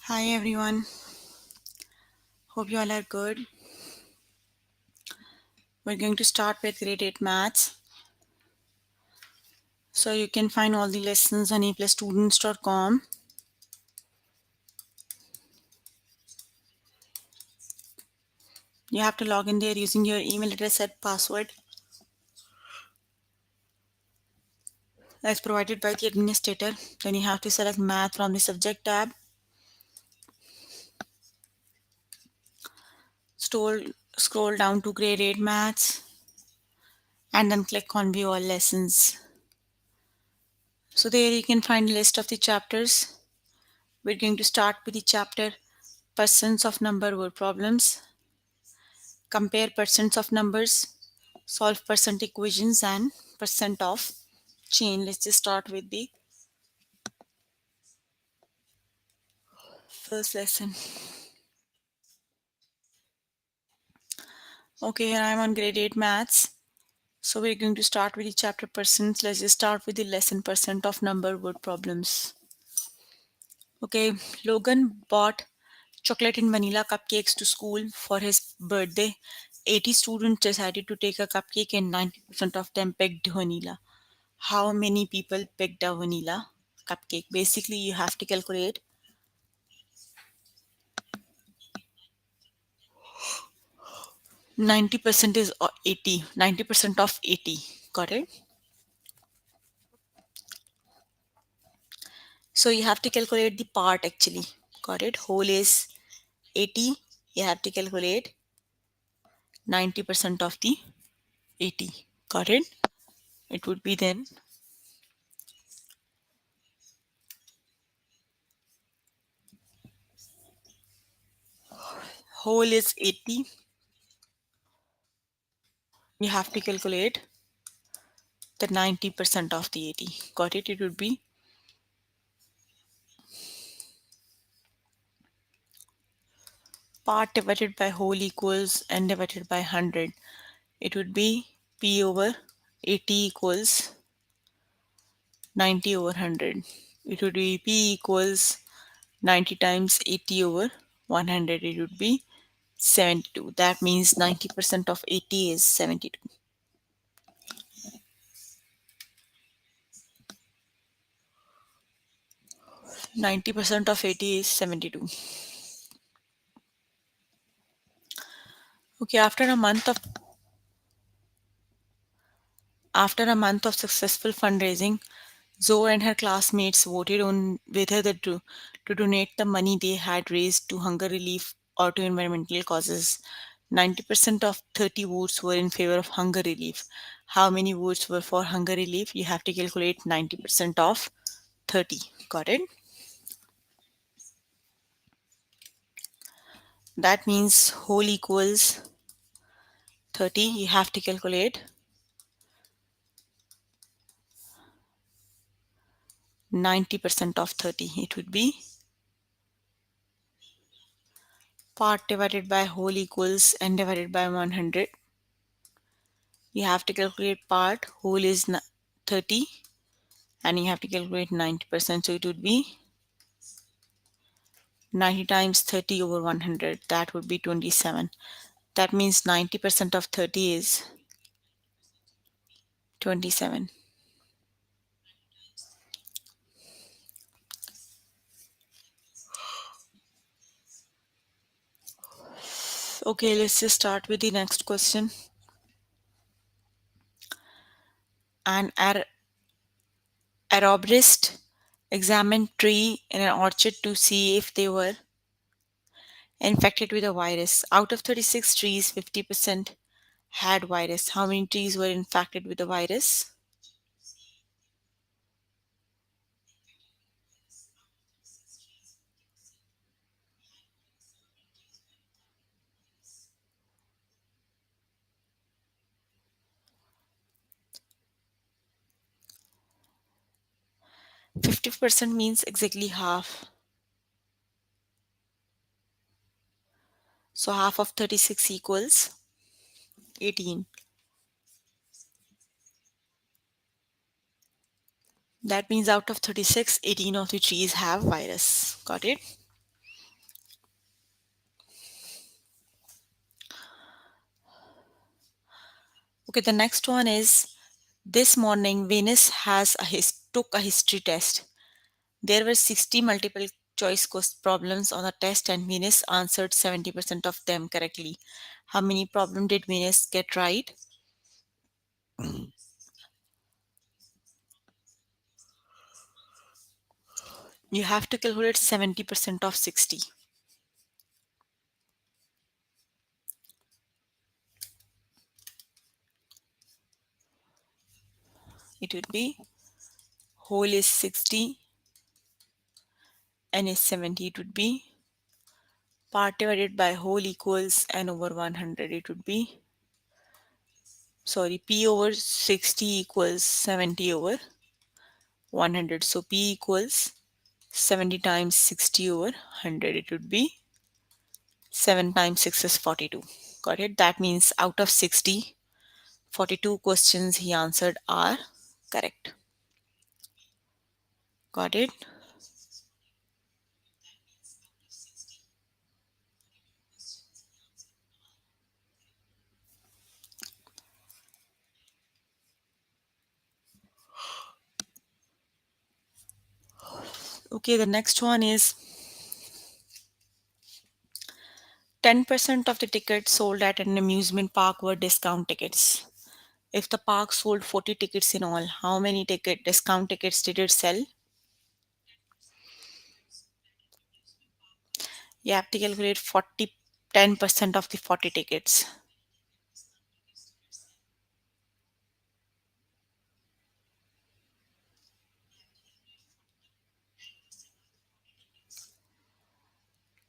Hi everyone, hope you all are good. We're going to start with grade 8 maths. So you can find all the lessons on aplusstudents.com. You have to log in there using your email address and password as provided by the administrator. Then you have to select math from the subject tab. Scroll, scroll down to grade 8 maths and then click on view all lessons. So there you can find a list of the chapters. We're going to start with the chapter percents of number word problems. Compare percents of numbers, solve percent equations and percent of chain. Let's just start with the first lesson. Okay, here I'm on grade 8 maths. So we're going to start with the chapter percents. Let's just start with the lesson percent of number word problems. Okay, Logan bought chocolate and vanilla cupcakes to school for his birthday. 80 students decided to take a cupcake and 90% of them picked vanilla. How many people picked a vanilla cupcake? Basically, you have to calculate 90% is 80, 90% of 80. Got it? So you have to calculate the part actually. Got it? Whole is 80. You have to calculate 90% of the 80. Got it? It would be then whole is 80. You have to calculate the 90% of the 80. Got it? It would be part divided by whole equals n divided by 100. It would be p over 80 equals 90 over 100. It would be p equals 90 times 80 over 100. It would be 72. That means 90% of 80 is 72. 90% of 80 is 72. Okay, after a month of successful fundraising, Zoe and her classmates voted on whether to donate the money they had raised to hunger relief or to environmental causes. 90% of 30 votes were in favor of hunger relief. How many votes were for hunger relief? You have to calculate 90% of 30. Got it? That means whole equals 30. You have to calculate 90% of 30. It would be part divided by whole equals n divided by 100. You have to calculate part, whole is 30, and you have to calculate 90%. So it would be 90 times 30 over 100. That would be 27. That means 90% of 30 is 27. Okay, let's just start with the next question. An arborist examined tree in an orchard to see if they were infected with a virus. Out of 36 trees, 50% had virus. How many trees were infected with the virus? 50% means exactly half. So half of 36 equals 18. That means out of 36, 18 of the trees have virus. Got it? Okay, the next one is this morning Venus took a history test. There were 60 multiple choice problems on the test and Venus answered 70% of them correctly. How many problems did Venus get right? You have to calculate 70% of 60. It would be whole is 60, n is 70. It would be part divided by whole equals n over 100. It would be, sorry, p over 60 equals 70 over 100. So p equals 70 times 60 over 100. It would be 7 times 6 is 42. Got it? That means out of 60, 42 questions he answered are correct. Got it? Okay, the next one is 10% of the tickets sold at an amusement park were discount tickets. If the park sold 40 tickets in all, how many discount tickets did it sell? You have to calculate 10% of the 40 tickets.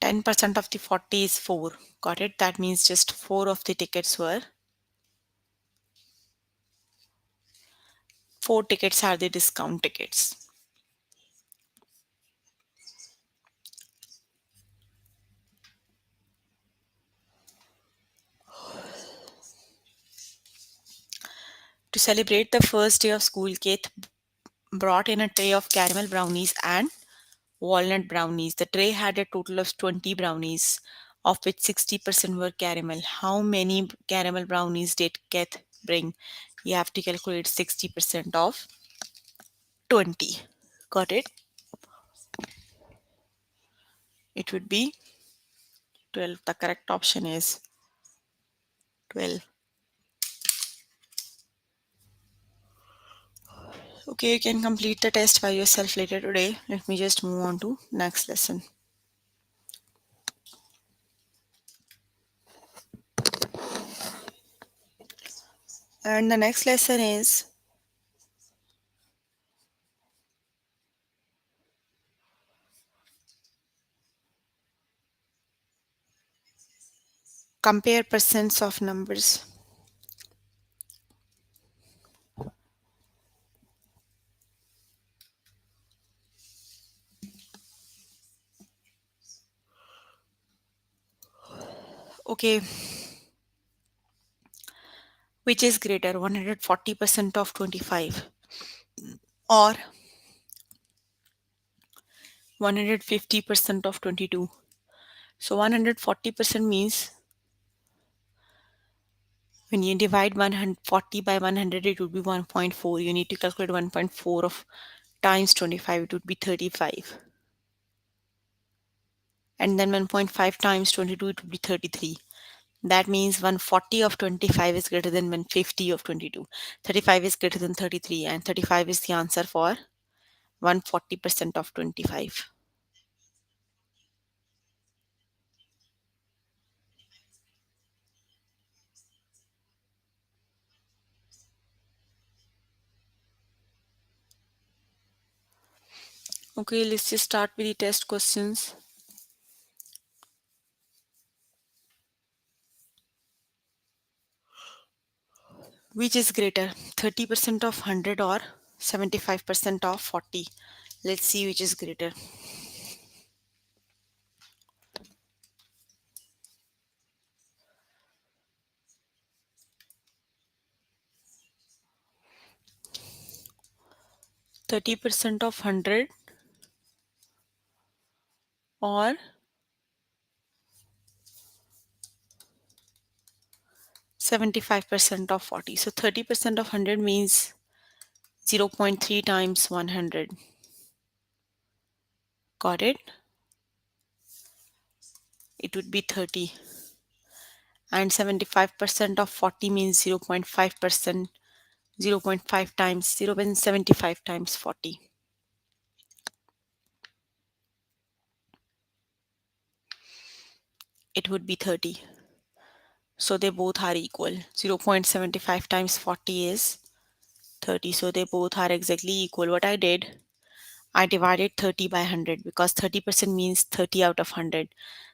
10% of the 40 is 4. Got it? That means just 4 of the tickets were, 4 tickets are the discount tickets. To celebrate the first day of school, Kate brought in a tray of caramel brownies and walnut brownies. The tray had a total of 20 brownies, of which 60% were caramel. How many caramel brownies did Kate bring? You have to calculate 60% of 20. Got it? It would be 12. The correct option is 12. Okay, you can complete the test by yourself later today. Let me just move on to next lesson. And the next lesson is compare percents of numbers. Okay, which is greater, 140% of 25 or 150% of 22? So 140% means when you divide 140 by 100, it would be 1.4. You need to calculate 1.4 of times 25, it would be 35. And then 1.5 times 22, it would be 33. That means 140 of 25 is greater than 150 of 22. 35 is greater than 33, and 35 is the answer for 140% of 25. Okay, let's just start with the test questions. Which is greater, 30% of 100 or 75% of 40? Let's see which is greater. Thirty percent of 100 or 75% of 40. So 30% of 100 means 0.3 times 100. Got it? It would be 30. And 75% of 40 means 0.5%. 0.5 times 0.75 times 40. It would be 30. So they both are equal. 0.75 times 40 is 30. So they both are exactly equal. What I did, I divided 30 by 100 because 30% means 30 out of 100.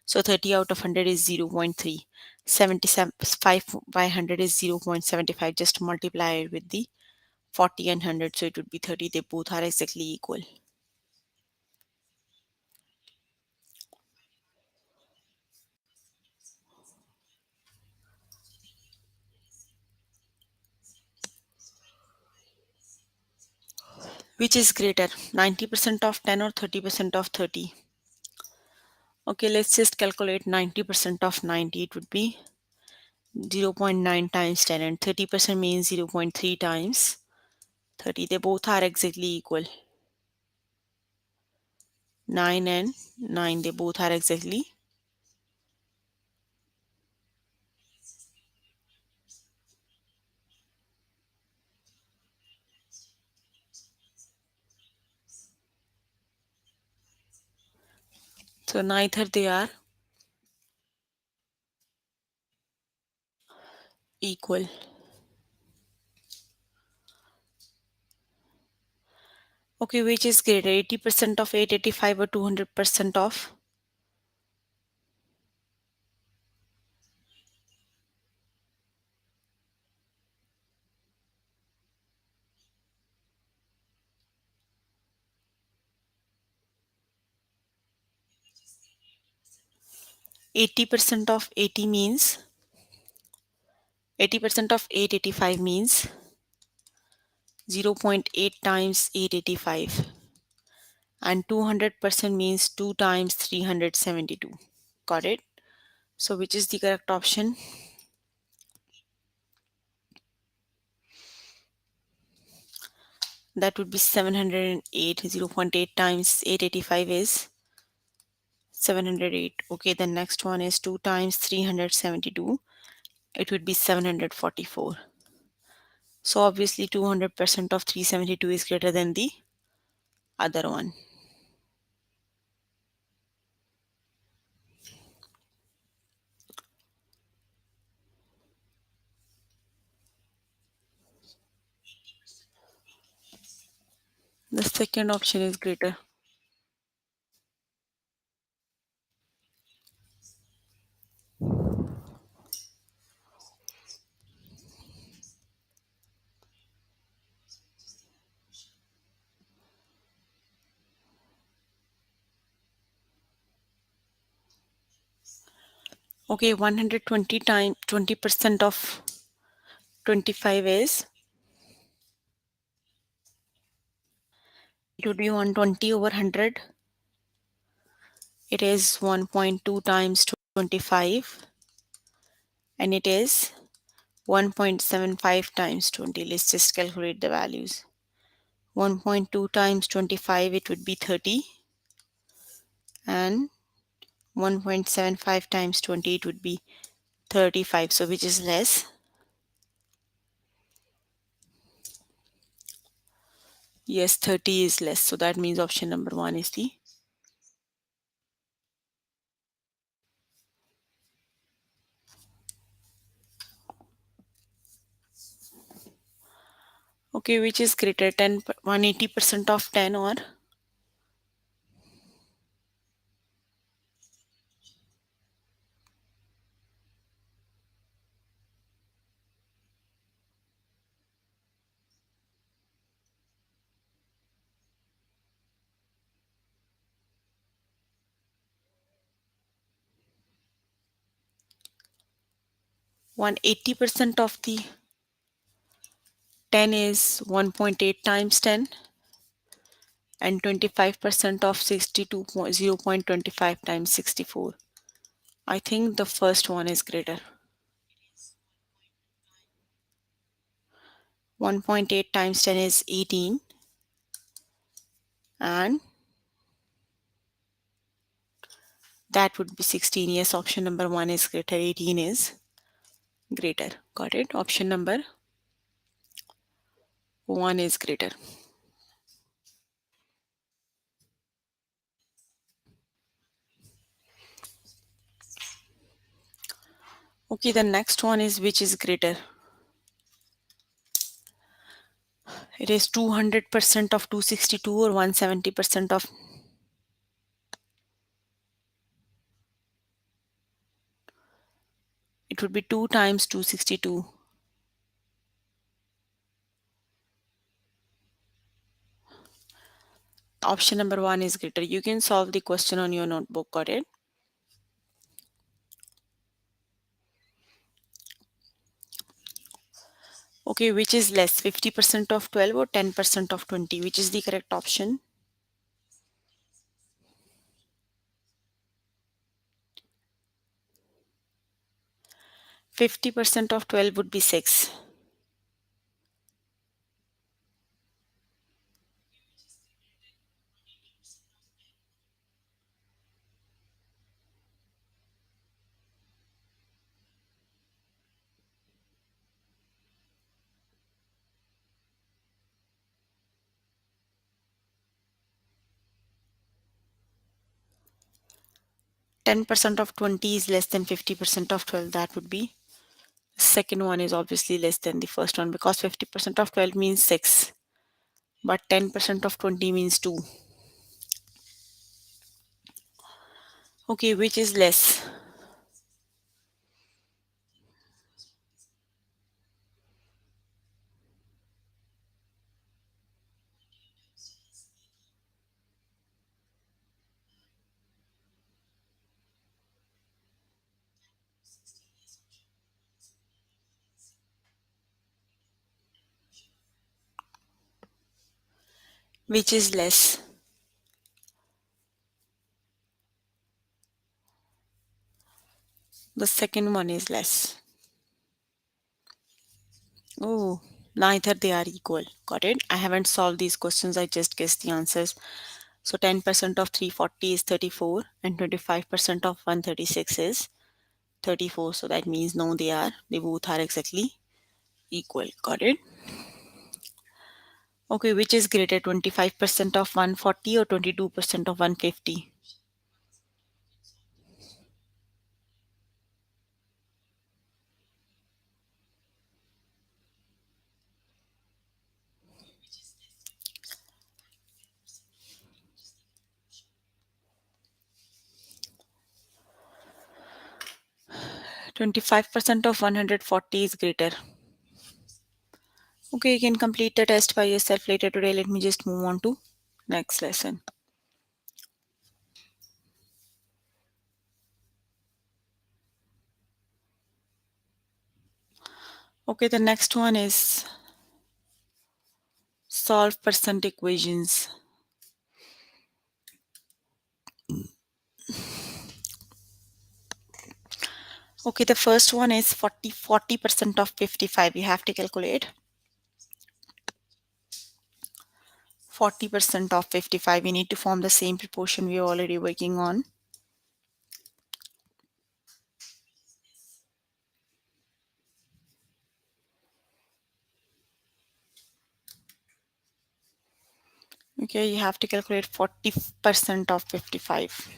So 30 out of 100 is 0.3. 75 by 100 is 0.75. Just multiply it with the 40 and 100. So it would be 30. They both are exactly equal. Which is greater, 90% of 10 or 30% of 30? Okay, let's just calculate 90% of 90. It would be 0.9 times 10 and 30% means 0.3 times 30. They both are exactly equal. 9 and 9, they both are exactly. So neither they are equal. Okay, which is greater, 80% of 885 or 200% of? 80% of 80 means 80% of 885 means 0.8 times 885 and 200% means 2 times 372. Got it? So which is the correct option? That would be 708. 0.8 times 885 is 708. Okay, the next one is 2 times 372. It would be 744. So obviously 200% of 372 is greater than the other one. The second option is greater. Okay, 120 times 20% of 25 is, it would be 120 over 100. It is 1.2 times 25 and it is 1.75 times 20. Let's just calculate the values. 1.2 times 25, it would be 30, and 1.75 times 20, it would be 35. So which is less? Yes, 30 is less. So that means option number 1 is the. Okay, which is greater, 180% of 10 or 180% of the 10 is 1.8 times 10 and 25% of 62 0.25 times 64. I think the first one is greater. 1.8 times 10 is 18, and that would be 16. Yes, option number 1 is greater, 18 is greater. Got it? Option number 1 is greater. Okay, the next one is which is greater? It is 200% of 262 or 170% of. It would be 2 times 262. Option number 1 is greater. You can solve the question on your notebook. Got it? Okay, which is less, 50% of 12 or 10% of 20? Which is the correct option? 50% of 12 would be 6. Ten percent of 20 is less than 50% of 12. That would be. Second one is obviously less than the first one because 50% of 12 means 6. But 10% of 20 means 2. Okay, which is less? Which is less? The second one is less. Oh, neither they are equal. Got it? I haven't solved these questions. I just guessed the answers. So 10% of 340 is 34 and 25% of 136 is 34. So that means no, they both are exactly equal. Got it? Okay, which is greater, 25% of 140 or 22% of 150? Twenty-five percent of 140 is greater. Okay, you can complete the test by yourself later today. Let me just move on to next lesson. Okay, the next one is solve percent equations. Okay, the first one is 40% of 55. You have to calculate 40% of 55. We need to form the same proportion we are already working on. Okay, you have to calculate 40% of 55.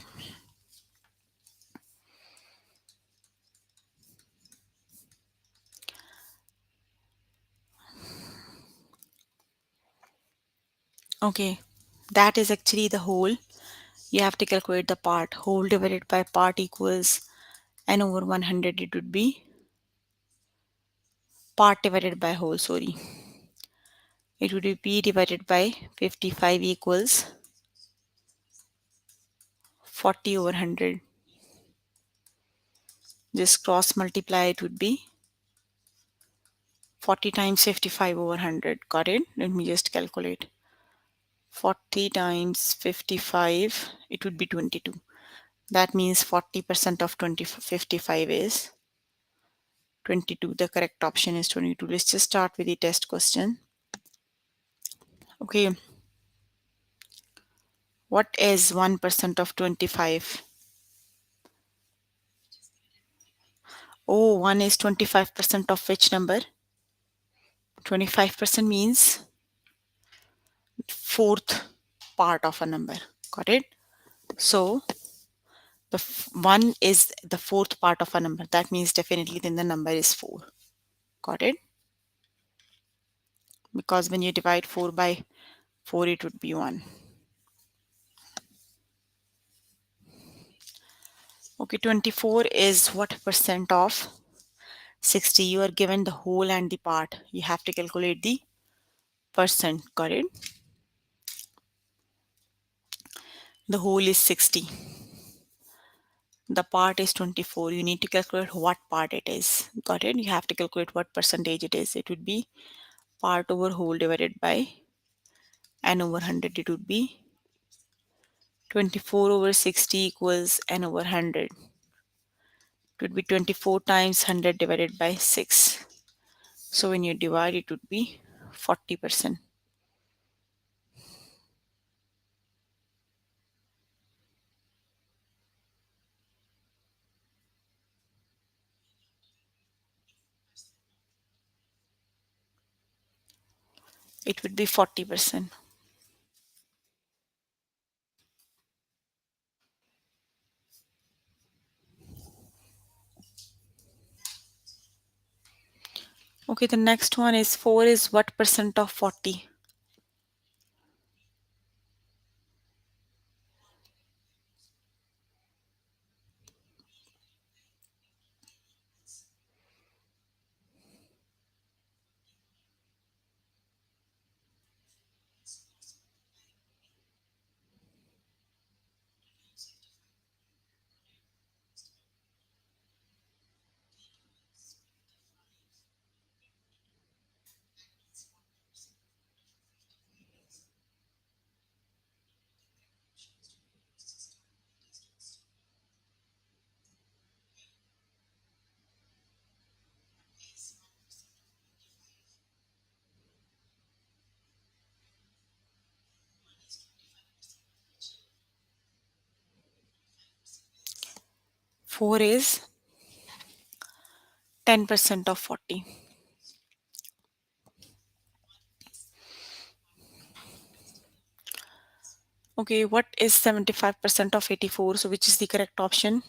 Okay, that is actually the whole. You have to calculate the part. Whole divided by part equals n over 100. It would be part divided by whole, sorry. It would be p divided by 55 equals 40 over 100. Just cross multiply, it would be 40 times 55 over 100. Got it? Let me just calculate. 40 times 55, it would be 22. That means 40% of 55 is 22. The correct option is 22. Let's just start with the test question. Okay, what is 1% of 25? Oh, 1 is 25% of which number? 25% means fourth part of a number. Got it? So the 1 is the fourth part of a number. That means definitely then the number is 4. Got it? Because when you divide 4 by 4, it would be 1. Okay, 24 is what percent of 60? You are given the whole and the part. You have to calculate the percent. Got it? The whole is 60. The part is 24. You need to calculate what part it is. Got it? You have to calculate what percentage it is. It would be part over whole divided by n over 100. It would be 24 over 60 equals n over 100. It would be 24 times 100 divided by 6. So when you divide, it would be 40%. It would be 40%. Okay, the next one is 4 is what percent of 40? 4 is 10% of 40. Okay, what is 75% of 84? So which is the correct option?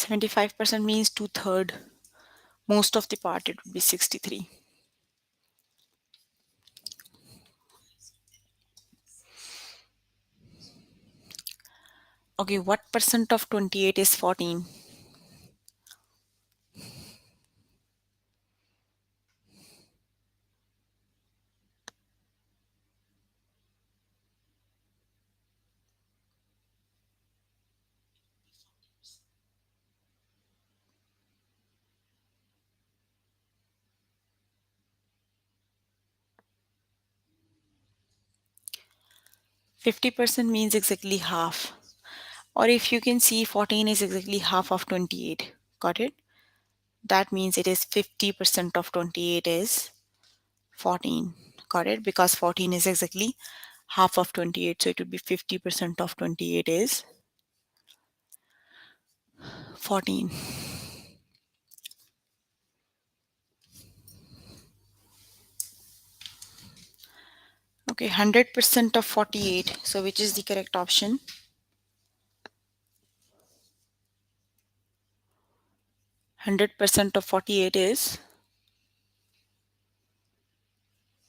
75% means two-third. Most of the part, it would be 63. Okay, what percent of 28 is 14? Fifty percent means exactly half. Or if you can see 14 is exactly half of 28. Got it? That means it is 50% of 28 is 14. Got it? Because 14 is exactly half of 28. So it would be 50% of 28 is 14. Okay, 100% of 48. So which is the correct option? 100% of 48 is,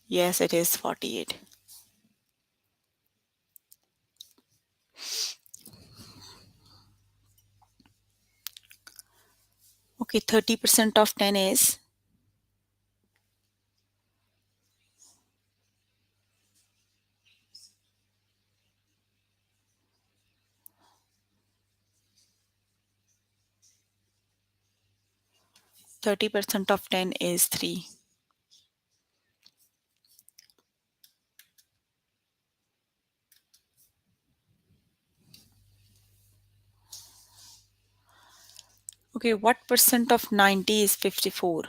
yes, it is 48. Okay, 30% of 10 is, 30% of 10 is 3. Okay, what percent of 90 is 54?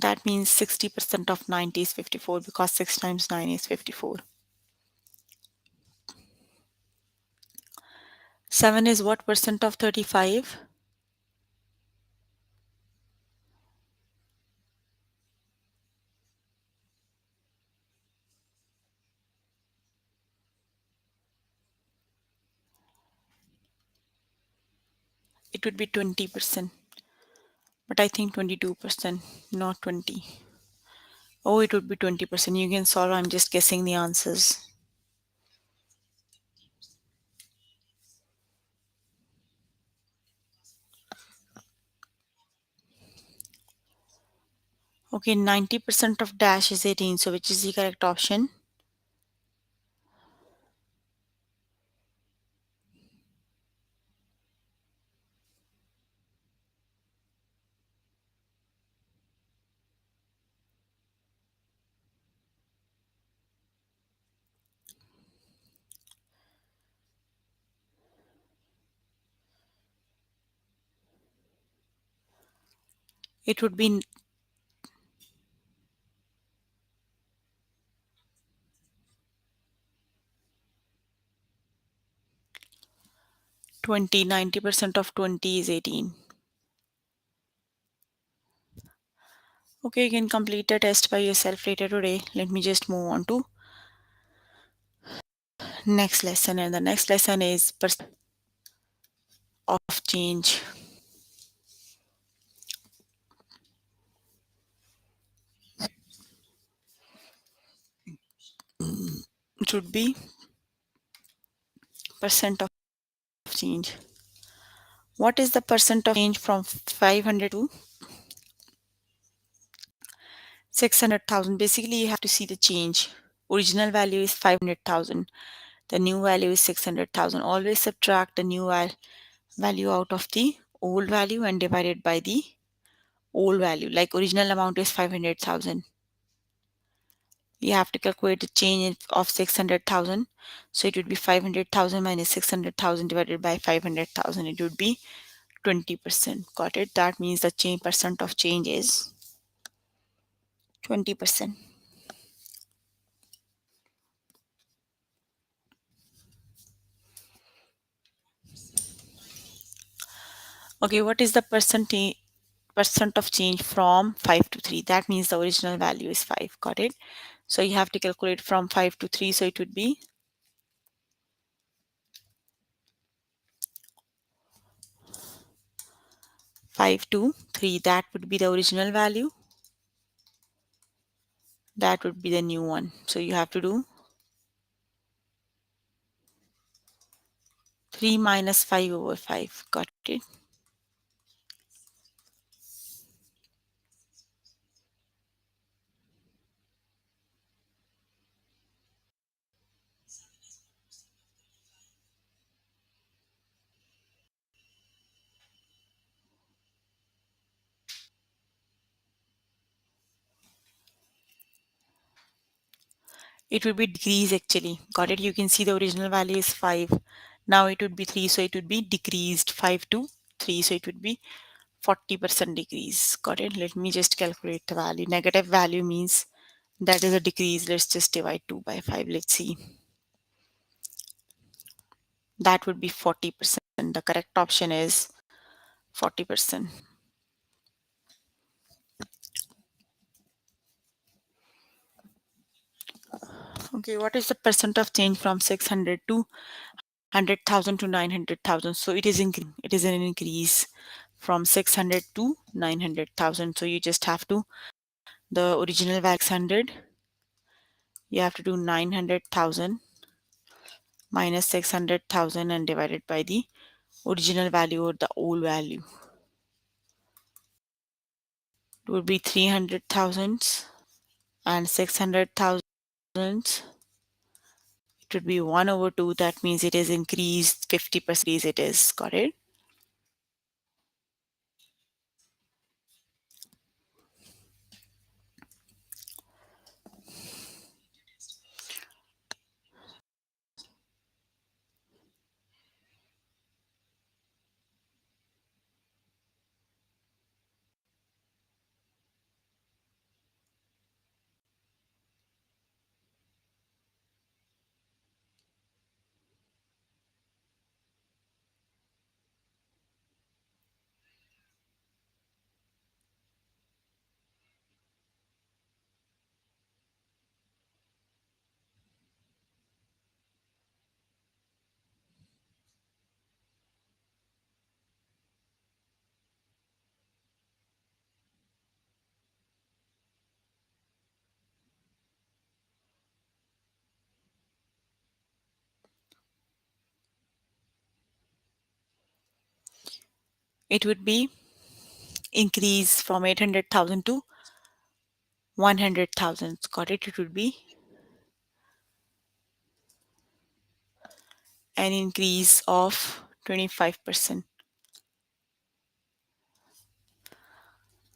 That means 60% of 90 is 54 because 6 times 9 is 54. 7 is what percent of 35? It would be 20%, but I think 22%, not 20. Oh, it would be 20%. You can solve. I'm just guessing the answers. Okay, 90% of dash is 18. So which is the correct option? It would be 20. 90% of 20 is 18. Okay, you can complete the test by yourself later today. Let me just move on to next lesson. And the next lesson is percent of change. It should be percent of change. What is the percent of change from 500 to 600,000? Basically, you have to see the change. Original value is 500,000. The new value is 600,000. Always subtract the new value out of the old value and divide it by the old value. Like original amount is 500,000. You have to calculate the change of 600,000. So it would be 500,000 minus 600,000 divided by 500,000. It would be 20%. Got it? That means the change percent of change is 20%. Okay, what is the percent of change from 5 to 3? That means the original value is 5. Got it? So you have to calculate from 5 to 3. So it would be 5 to 3. That would be the original value. That would be the new one. So you have to do 3 minus 5 over 5. Got it? It would be decrease actually. Got it? You can see the original value is 5. Now it would be 3. So it would be decreased 5 to 3. So it would be 40% decrease. Got it? Let me just calculate the value. Negative value means that is a decrease. Let's just divide 2 by 5. Let's see. That would be 40%. The correct option is 40%. Okay, what is the percent of change from 600 to 100,000 to 900,000? So it is increasing. It is an increase from 600 to 900,000. So you just have to, the original value 600, you have to do 900,000 minus 600,000 and divided by the original value or the old value. It would be 300,000 and 600,000. It would be 1 over 2. That means it is increased 50% it is. Got it? It would be increase from 800,000 to 100,000. Got it? It would be an increase of 25%.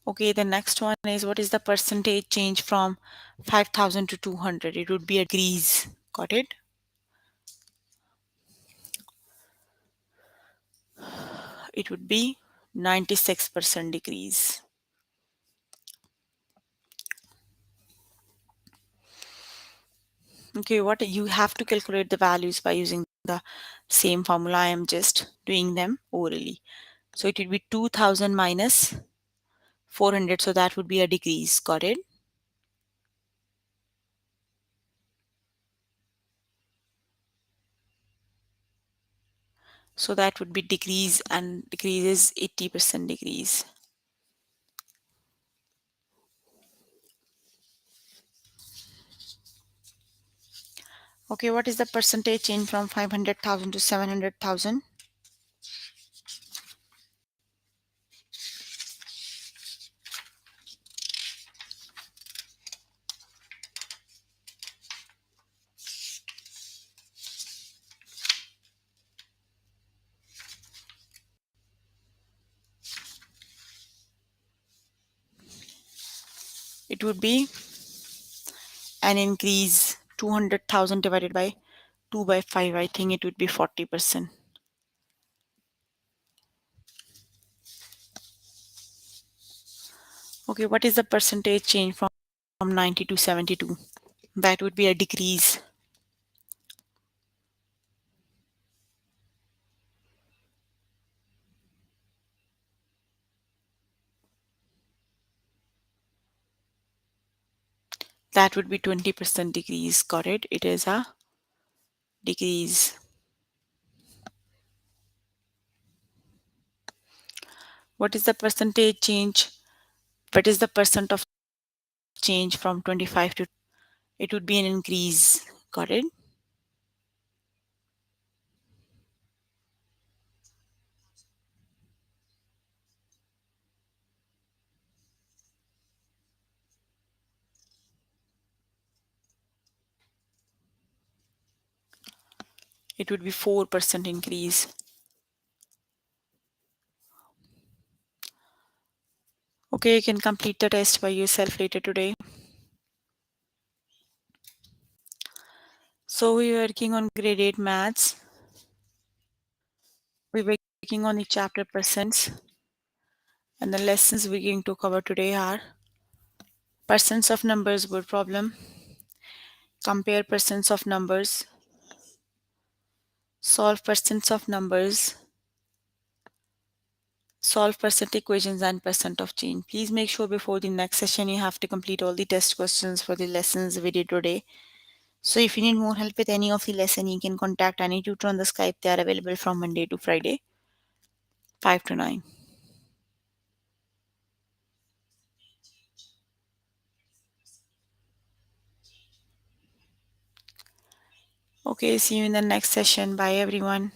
Okay, the next one is what is the percentage change from 5,000 to 200? It would be a decrease. Got it? It would be 96% decrease. Okay, what you have to calculate the values by using the same formula. I am just doing them orally. So it would be 2000 minus 400. So that would be a decrease. Got it? So that would be decrease, and decrease is 80% decrease. Okay, what is the percentage change from 500,000 to 700,000? It would be an increase 200,000 divided by 2 by 5. I think it would be 40%. Okay, what is the percentage change from 90 to 72? That would be a decrease. That would be 20% decrease. Got it? It is a decrease. What is the percentage change? What is the percent of change from 25 to? It would be an increase. Got it? It would be 4% increase. Okay, you can complete the test by yourself later today. So we were working on grade 8 maths. We were working on the chapter percents. And the lessons we're going to cover today are percents of numbers word problem, compare percents of numbers, solve percents of numbers, solve percent equations and percent of change. Please make sure before the next session you have to complete all the test questions for the lessons we did today. So if you need more help with any of the lesson, you can contact any tutor on the Skype. They are available from Monday to Friday, 5 to 9. Okay, see you in the next session. Bye everyone.